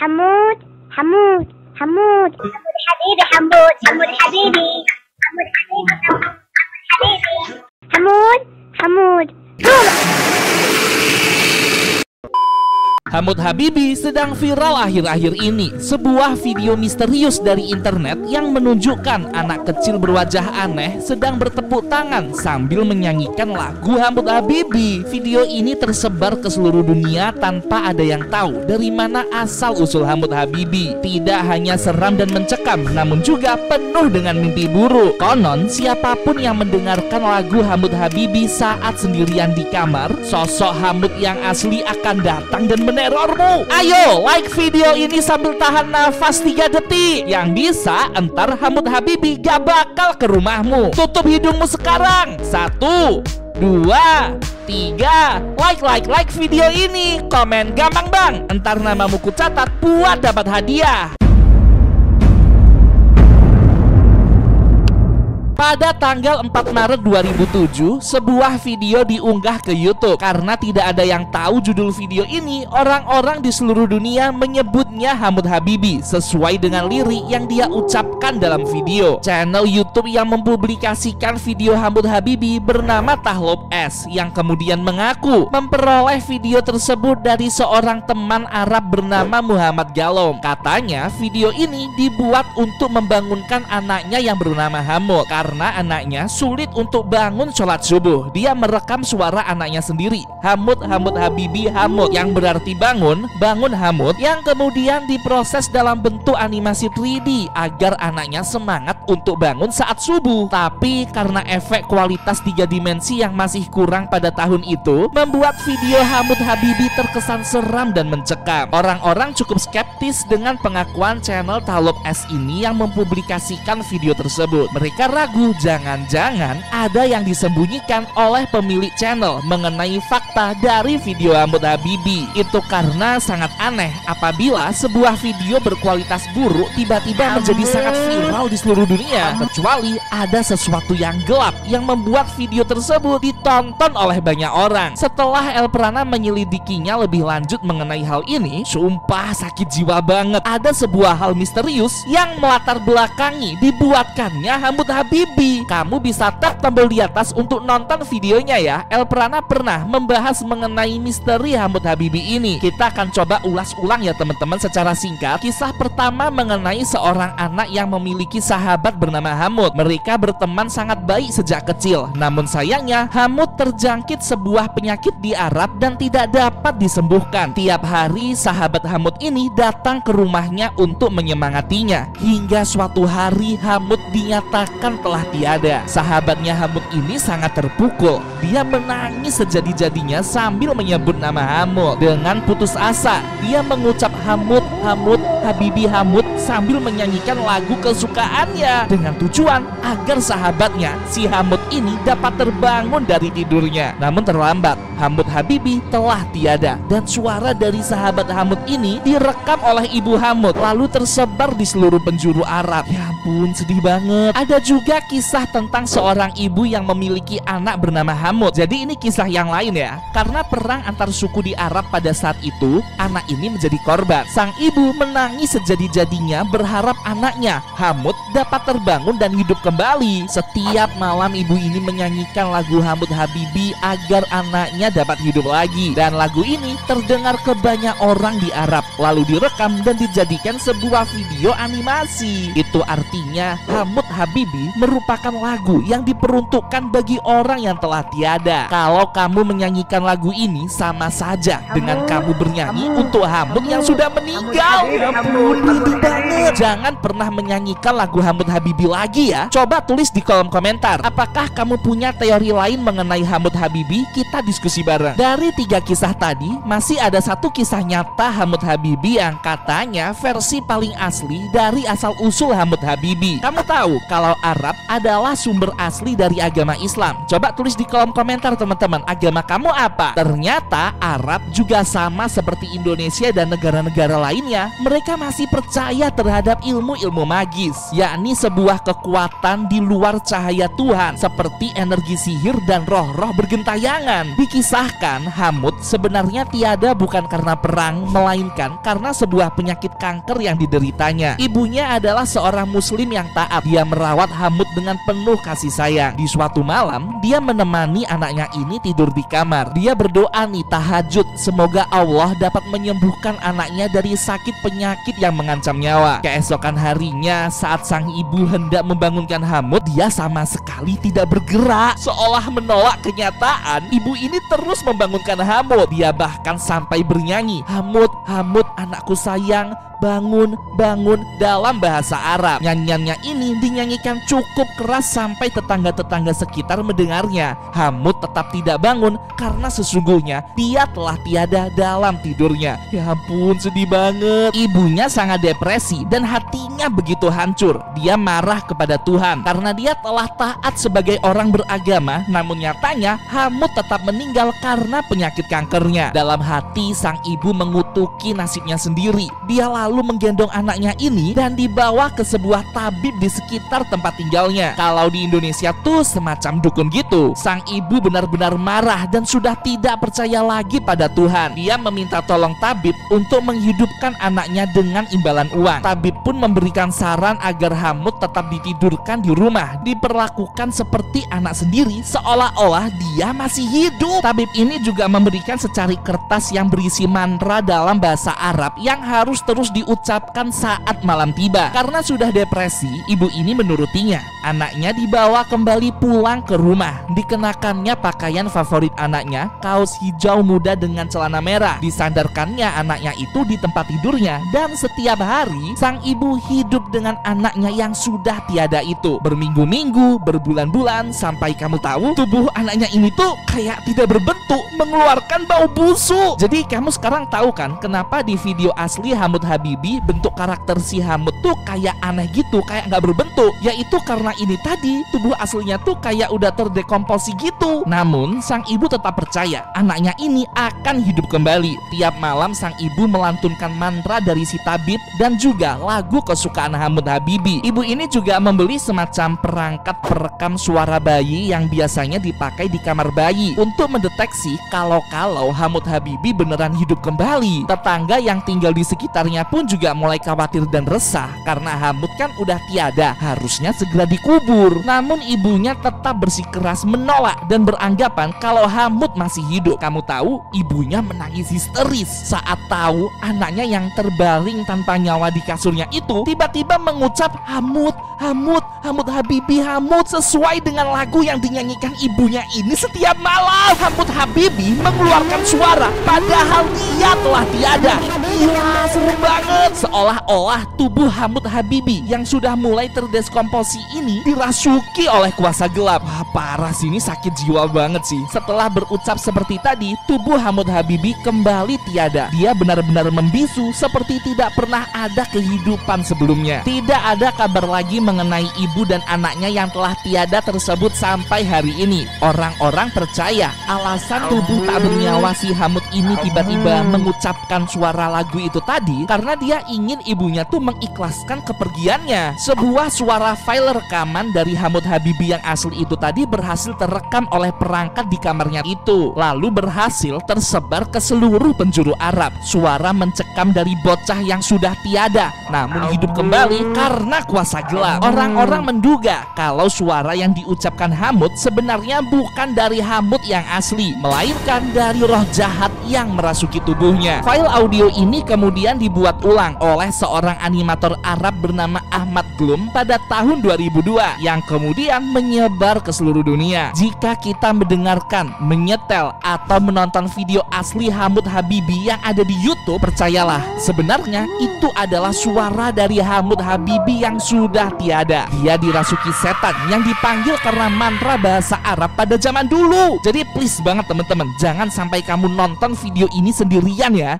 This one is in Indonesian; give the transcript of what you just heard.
حمود حمود حمود حمود حبيبي حمود حمود حبيبي حمود حبيبي حمود حمود Hamud Habibi sedang viral akhir-akhir ini. Sebuah video misterius dari internet yang menunjukkan anak kecil berwajah aneh sedang bertepuk tangan sambil menyanyikan lagu Hamud Habibi. Video ini tersebar ke seluruh dunia tanpa ada yang tahu dari mana asal-usul Hamud Habibi. Tidak hanya seram dan mencekam, namun juga penuh dengan mimpi buruk. Konon, siapapun yang mendengarkan lagu Hamud Habibi saat sendirian di kamar, sosok Hamud yang asli akan datang dan menerormu. Ayo like video ini sambil tahan nafas 3 detik. Yang bisa entar Hamud Habibi gak bakal ke rumahmu. Tutup hidungmu sekarang. 1, 2, 3. Like video ini. Komen gampang bang. Entar namamu ku catat buat dapat hadiah. Pada tanggal 4 Maret 2007, sebuah video diunggah ke YouTube. Karena tidak ada yang tahu judul video ini, orang-orang di seluruh dunia menyebutnya Hamud Habibi sesuai dengan lirik yang dia ucapkan dalam video. Channel YouTube yang mempublikasikan video Hamud Habibi bernama Tahlop S, yang kemudian mengaku memperoleh video tersebut dari seorang teman Arab bernama Muhammad Galom. Katanya video ini dibuat untuk membangunkan anaknya yang bernama Hamud. Karena anaknya sulit untuk bangun sholat subuh, dia merekam suara anaknya sendiri, Hamud Habibi Hamud, yang berarti bangun Hamud, yang kemudian diproses dalam bentuk animasi 3D agar anaknya semangat untuk bangun saat subuh. Tapi karena efek kualitas 3 dimensi yang masih kurang pada tahun itu, membuat video Hamud Habibi terkesan seram dan mencekam. Orang-orang cukup skeptis dengan pengakuan channel Tahlop S ini yang mempublikasikan video tersebut. Mereka ragu jangan-jangan ada yang disembunyikan oleh pemilik channel mengenai fakta dari video Hamud Habibi. Itu karena sangat aneh apabila sebuah video berkualitas buruk tiba-tiba menjadi sangat viral di seluruh dunia, kecuali ada sesuatu yang gelap yang membuat video tersebut ditonton oleh banyak orang. Setelah El Prana menyelidikinya lebih lanjut mengenai hal ini, sumpah sakit jiwa banget. Ada sebuah hal misterius yang melatar belakangi dibuatkannya Hamud Habibi. Kamu bisa tap tombol di atas untuk nonton videonya ya. El Prana pernah membahas mengenai misteri Hamud Habibi ini. Kita akan coba ulas ulang ya teman-teman secara singkat. Kisah pertama mengenai seorang anak yang memiliki sahabat bernama Hamud. Mereka berteman sangat baik sejak kecil. Namun sayangnya Hamud terjangkit sebuah penyakit di Arab dan tidak dapat disembuhkan. Tiap hari sahabat Hamud ini datang ke rumahnya untuk menyemangatinya. Hingga suatu hari Hamud dinyatakan telah tiada. Sahabatnya Hamud ini sangat terpukul. Dia menangis sejadi-jadinya sambil menyebut nama Hamud. Dengan putus asa, dia mengucap Hamud Habibi Hamud sambil menyanyikan lagu kesukaannya dengan tujuan agar sahabatnya si Hamud ini dapat terbangun dari tidurnya. Namun terlambat, Hamud Habibi telah tiada dan suara dari sahabat Hamud ini direkam oleh ibu Hamud lalu tersebar di seluruh penjuru Arab. Ya ampun, sedih banget. Ada juga kisah tentang seorang ibu yang memiliki anak bernama Hamud. Jadi ini kisah yang lain ya. Karena perang antar suku di Arab pada saat itu, anak ini menjadi korban. Sang ibu menangis sejadi-jadinya berharap anaknya Hamud dapat terbangun dan hidup kembali. Setiap malam ibu ini menyanyikan lagu Hamud Habibi agar anaknya dapat hidup lagi. Dan lagu ini terdengar ke banyak orang di Arab, lalu direkam dan dijadikan sebuah video animasi. Itu artinya Hamud Habibi merupakan lagu yang diperuntukkan bagi orang yang telah tiada. Kalau kamu menyanyikan lagu ini sama saja dengan kamu bernyanyi untuk Hamud yang sudah meninggal. Ampun, rindu banget. Jangan pernah menyanyikan lagu Hamud Habibi lagi ya. Coba tulis di kolom komentar, apakah kamu punya teori lain mengenai Hamud Habibi? Kita diskusi bareng. Dari 3 kisah tadi, masih ada satu kisah nyata Hamud Habibi yang katanya versi paling asli dari asal-usul Hamud Habibi. Kamu tahu kalau Arab adalah sumber asli dari agama Islam? Coba tulis di kolom komentar teman-teman, agama kamu apa? Ternyata Arab juga sama seperti Indonesia dan negara-negara lainnya. Mereka masih percaya terhadap ilmu-ilmu magis, yakni sebuah kekuatan di luar cahaya Tuhan seperti energi sihir dan roh-roh bergentayangan. Di Dikisahkan Hamud sebenarnya tiada bukan karena perang, melainkan karena sebuah penyakit kanker yang dideritanya. Ibunya adalah seorang muslim yang taat. Dia merawat Hamud dengan penuh kasih sayang. Di suatu malam, dia menemani anaknya ini tidur di kamar. Dia berdoa nih tahajud, semoga Allah dapat menyembuhkan anaknya dari sakit penyakit yang mengancam nyawa. Keesokan harinya, saat sang ibu hendak membangunkan Hamud, dia sama sekali tidak bergerak. Seolah menolak kenyataan, ibu ini terus membangunkan Hamud. Dia bahkan sampai bernyanyi, "Hamud, Hamud, anakku sayang, bangun, bangun," dalam bahasa Arab. Nyanyiannya ini dinyanyikan cukup keras sampai tetangga-tetangga sekitar mendengarnya. Hamud tetap tidak bangun karena sesungguhnya dia telah tiada dalam tidurnya. Ya ampun, sedih banget. Ibunya sangat depresi dan hatinya begitu hancur. Dia marah kepada Tuhan karena dia telah taat sebagai orang beragama, namun nyatanya Hamud tetap meninggal karena penyakit kankernya. Dalam hati, sang ibu mengutuki nasibnya sendiri. Dia lalu menggendong anaknya ini dan dibawa ke sebuah tabib di sekitar tempat tinggalnya. Kalau di Indonesia tuh semacam dukun gitu. Sang ibu benar-benar marah dan sudah tidak percaya lagi pada Tuhan. Dia meminta tolong tabib untuk menghidupkan anaknya dengan imbalan uang. Tabib pun memberikan saran agar Hamud tetap ditidurkan di rumah, diperlakukan seperti anak sendiri, seolah-olah dia masih hidup. Tabib ini juga memberikan secari kertas yang berisi mantra dalam bahasa Arab yang harus terus diucapkan saat malam tiba. Karena sudah depresi, ibu ini menurutinya. Anaknya dibawa kembali pulang ke rumah. Dikenakannya pakaian favorit anaknya, kaos hijau muda dengan celana merah. Disandarkannya anaknya itu di tempat tidurnya, dan setiap hari sang ibu hidup dengan anaknya yang sudah tiada itu. Berminggu-minggu, berbulan-bulan, sampai kamu tahu tubuh anaknya ini tuh kayak tidak berbentuk, mengeluarkan bau busuk. Jadi kamu sekarang tahu kan kenapa di video asli Hamud Habibi bentuk karakter si Hamud tuh kayak aneh gitu, kayak nggak berbentuk. Yaitu karena ini tadi, tubuh aslinya tuh kayak udah terdekomposi gitu. Namun sang ibu tetap percaya anaknya ini akan hidup kembali. Tiap malam sang ibu melantunkan mantra dari si tabib dan juga lagu kesukaan Hamud Habibi. Ibu ini juga membeli semacam perangkat perekam suara bayi yang biasanya dipakai di kamar bayi untuk mendeteksi kalau Hamud Habibi beneran hidup kembali. Tetangga yang tinggal di sekitarnya pun juga mulai khawatir dan resah karena Hamud kan udah tiada, harusnya segera dikubur. Namun ibunya tetap bersikeras menolak dan beranggapan kalau Hamud masih hidup. Kamu tahu, ibunya menangis histeris saat tahu anaknya yang terbaring tanpa nyawa di kasurnya itu tiba-tiba mengucap Hamud, Hamud, Hamud Habibi, Hamud, sesuai dengan lagu yang dinyanyikan ibunya ini setiap malam. Hamud Habibi mengeluarkan suara padahal dia telah tiada. Iya, seru banget. Seolah-olah tubuh Hamud Habibi yang sudah mulai terdeskomposi ini dirasuki oleh kuasa gelap. Wah, parah sih, ini sakit jiwa banget sih. Setelah berucap seperti tadi, tubuh Hamud Habibi kembali tiada. Dia benar-benar membisu seperti tidak pernah ada kehidupan sebelumnya. Tidak ada kabar lagi mengenai ibu dan anaknya yang telah tiada tersebut sampai hari ini. Orang-orang percaya alasan tubuh tak bernyawa si Hamud ini tiba-tiba mengucapkan suara lagu itu tadi karena dia ingin ibunya tuh mengikhlaskan kepergiannya. Sebuah suara file rekaman dari Hamud Habibi yang asli itu tadi berhasil terekam oleh perangkat di kamarnya itu, lalu berhasil tersebar ke seluruh penjuru Arab. Suara mencekam dari bocah yang sudah tiada namun hidup kembali karena kuasa gelap. Orang-orang menduga kalau suara yang diucapkan Hamud sebenarnya bukan dari Hamud yang asli, melainkan dari roh jahat yang merasuki tubuhnya. File audio ini kemudian dibuat ulang oleh seorang animator Arab bernama Ahmad Glum pada tahun 2002 yang kemudian menyebar ke seluruh dunia. Jika kita mendengarkan, menyetel, atau menonton video asli Hamud Habibi yang ada di YouTube, percayalah, sebenarnya itu adalah suara dari Hamud Habibi yang sudah tiada. Dia dirasuki setan yang dipanggil karena mantra bahasa Arab pada zaman dulu. Jadi please banget teman-teman, jangan sampai kamu nonton video ini sendirian ya.